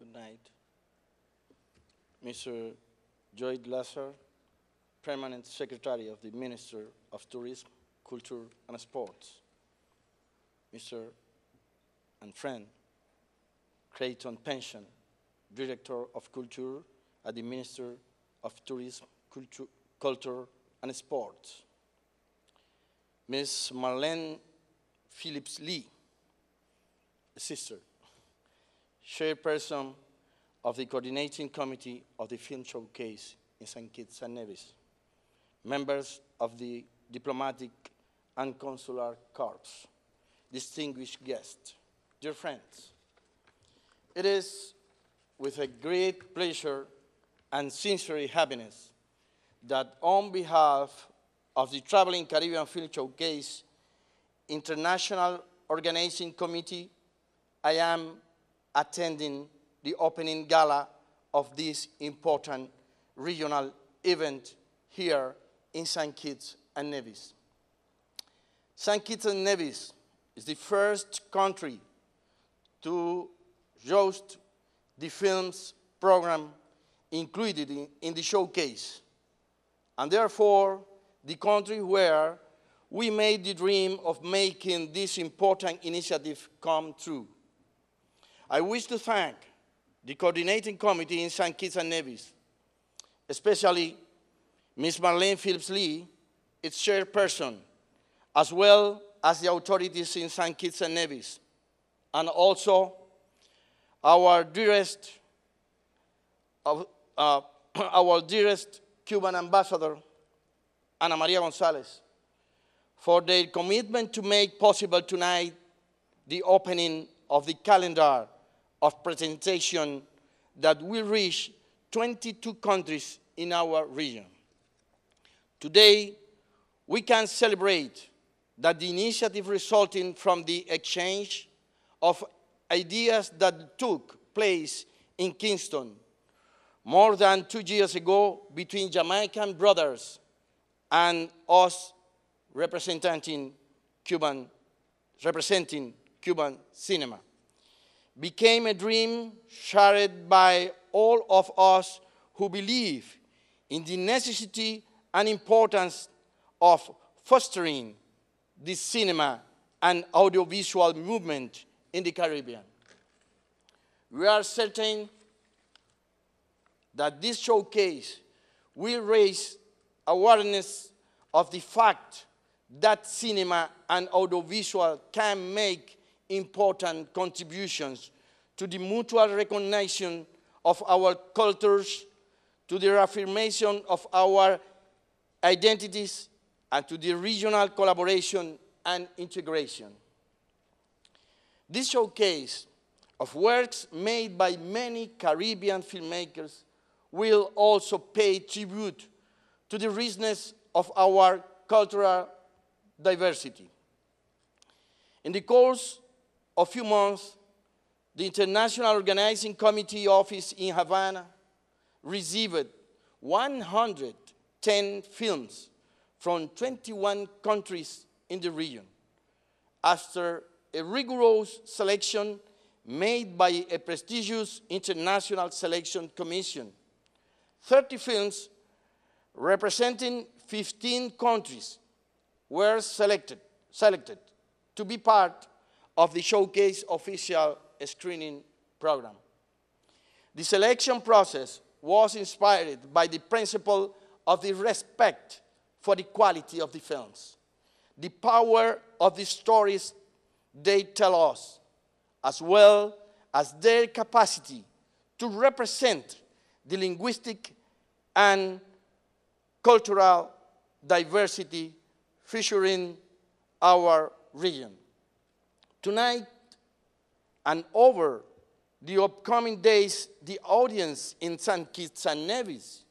Good night. Mr. Joy Glasser, Permanent Secretary of the Minister of Tourism, Culture and Sports. Mr. and friend, Creighton Pension, Director of Culture at the Minister of Tourism, Culture and Sports. Ms. Marlene Phillips Lee, a sister, chairperson of the Coordinating Committee of the Film Showcase in St. Kitts and Nevis, members of the Diplomatic and Consular Corps, distinguished guests, dear friends. It is with a great pleasure and sincere happiness that on behalf of the Traveling Caribbean Film Showcase International Organizing Committee, I am attending the opening gala of this important regional event here in St. Kitts and Nevis. St. Kitts and Nevis is the first country to host the films program included in the showcase, and therefore the country where we made the dream of making this important initiative come true. I wish to thank the Coordinating Committee in St. Kitts and Nevis, especially Ms. Marlene Phillips Lee, its chairperson, as well as the authorities in St. Kitts and Nevis, and also our dearest Cuban ambassador, Ana Maria Gonzalez, for their commitment to make possible tonight the opening of the calendar of presentation that will reach 22 countries in our region. Today, we can celebrate that the initiative resulting from the exchange of ideas that took place in Kingston more than 2 years ago between Jamaican brothers and us representing Cuban cinema became a dream shared by all of us who believe in the necessity and importance of fostering the cinema and audiovisual movement in the Caribbean. We are certain that this showcase will raise awareness of the fact that cinema and audiovisual can make important contributions to the mutual recognition of our cultures, to the reaffirmation of our identities, and to the regional collaboration and integration. This showcase of works made by many Caribbean filmmakers will also pay tribute to the richness of our cultural diversity. In the course of a few months, the International Organizing Committee office in Havana received 110 films from 21 countries in the region. After a rigorous selection made by a prestigious international selection commission, 30 films representing 15 countries were selected to be part of the showcase official screening program. The selection process was inspired by the principle of the respect for the quality of the films, the power of the stories they tell us, as well as their capacity to represent the linguistic and cultural diversity featuring our region. Tonight and over the upcoming days, the audience in St. Kitts and Nevis,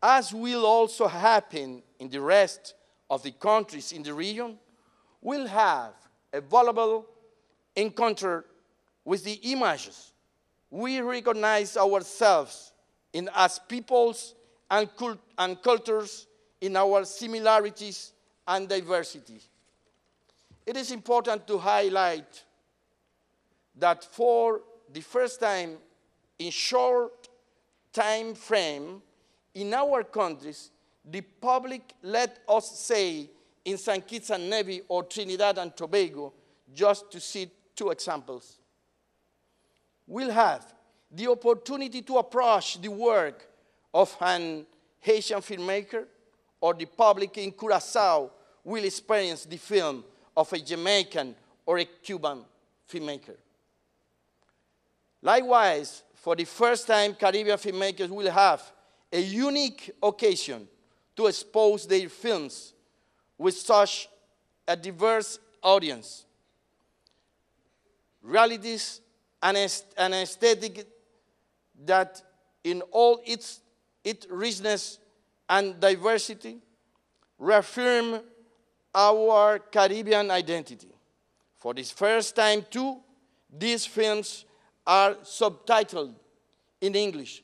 as will also happen in the rest of the countries in the region, will have a valuable encounter with the images we recognize ourselves in as peoples and cultures in our similarities and diversity. It is important to highlight that for the first time in short time frame, in our countries, the public, let us say, in St. Kitts and Nevis or Trinidad and Tobago, just to see two examples, will have the opportunity to approach the work of an Haitian filmmaker, or the public in Curaçao will experience the film of a Jamaican or a Cuban filmmaker. Likewise, for the first time, Caribbean filmmakers will have a unique occasion to expose their films with such a diverse audience. Realities and an aesthetic that in all its richness and diversity reaffirm our Caribbean identity. For the first time, too, these films are subtitled in English,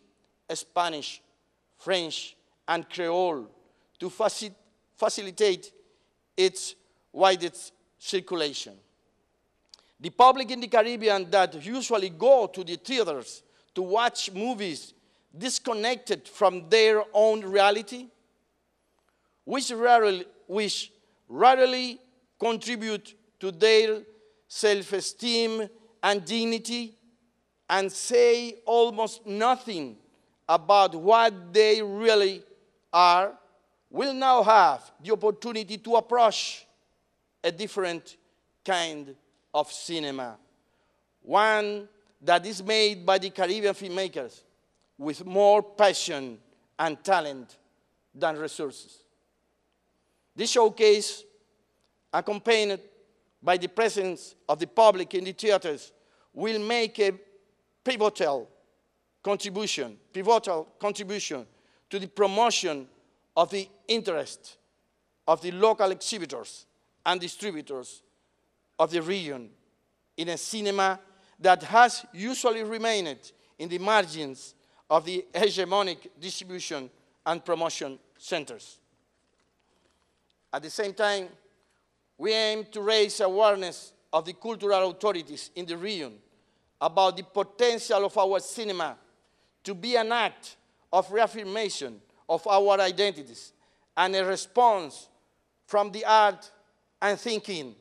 Spanish, French, and Creole to facilitate its widest circulation. The public in the Caribbean that usually go to the theaters to watch movies disconnected from their own reality, which rarely contribute to their self-esteem and dignity, and say almost nothing about what they really are, will now have the opportunity to approach a different kind of cinema, one that is made by the Caribbean filmmakers with more passion and talent than resources. This showcase, accompanied by the presence of the public in the theaters, will make a pivotal contribution to the promotion of the interest of the local exhibitors and distributors of the region in a cinema that has usually remained in the margins of the hegemonic distribution and promotion centers. At the same time, we aim to raise awareness of the cultural authorities in the region about the potential of our cinema to be an act of reaffirmation of our identities and a response from the art and thinking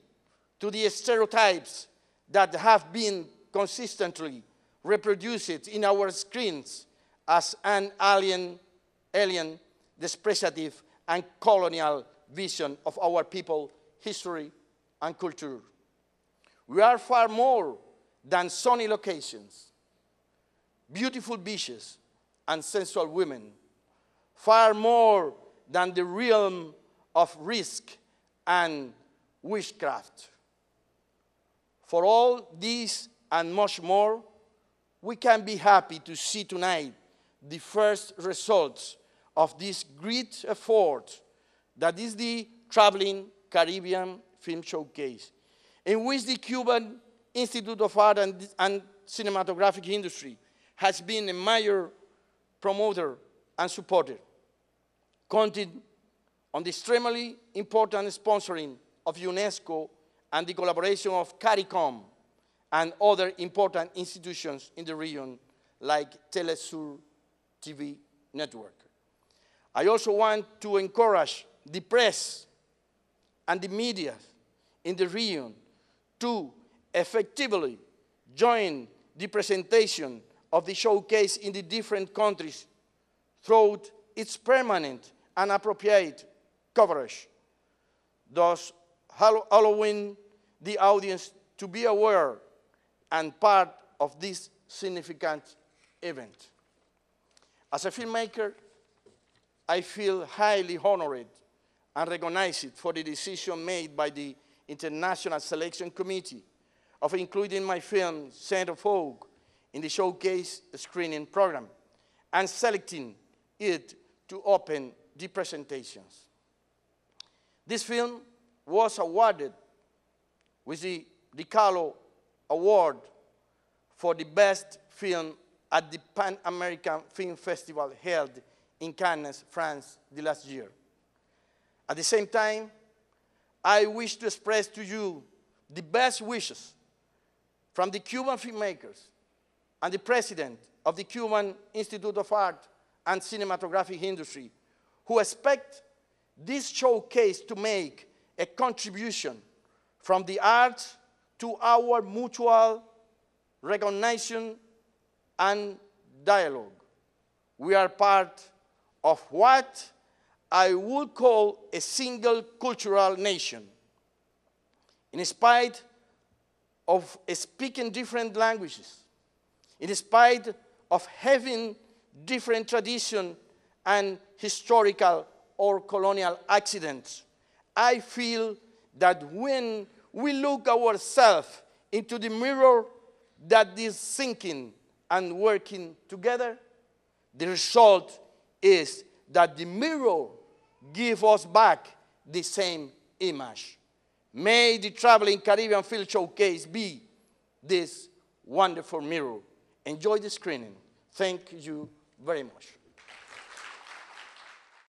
to the stereotypes that have been consistently reproduced in our screens as an alien, depreciative, and colonial vision of our people, history, and culture. We are far more than sunny locations, beautiful beaches, and sensual women, far more than the realm of risk and witchcraft. For all this and much more, we can be happy to see tonight the first results of this great effort that is the Traveling Caribbean Film Showcase, in which the Cuban Institute of Art and Cinematographic Industry has been a major promoter and supporter, counting on the extremely important sponsoring of UNESCO and the collaboration of CARICOM and other important institutions in the region like Telesur TV network. I also want to encourage the press and the media in the region to effectively join the presentation of the showcase in the different countries through its permanent and appropriate coverage, thus allowing the audience to be aware and part of this significant event. As a filmmaker, I feel highly honored and recognized for the decision made by the International Selection Committee of including my film, Scent of Folk, in the showcase screening program and selecting it to open the presentations. This film was awarded with the Calo Award for the best film at the Pan-American Film Festival held in Cannes, France, the last year. At the same time, I wish to express to you the best wishes from the Cuban filmmakers and the President of the Cuban Institute of Art and Cinematographic Industry, who expect this showcase to make a contribution from the arts to our mutual recognition and dialogue. We are part of what I would call a single cultural nation. In spite of speaking different languages, in spite of having different traditions and historical or colonial accidents, I feel that when we look ourselves into the mirror that is sinking and working together, the result is that the mirror gives us back the same image. May the Traveling Caribbean Film Showcase be this wonderful mirror. Enjoy the screening. Thank you very much.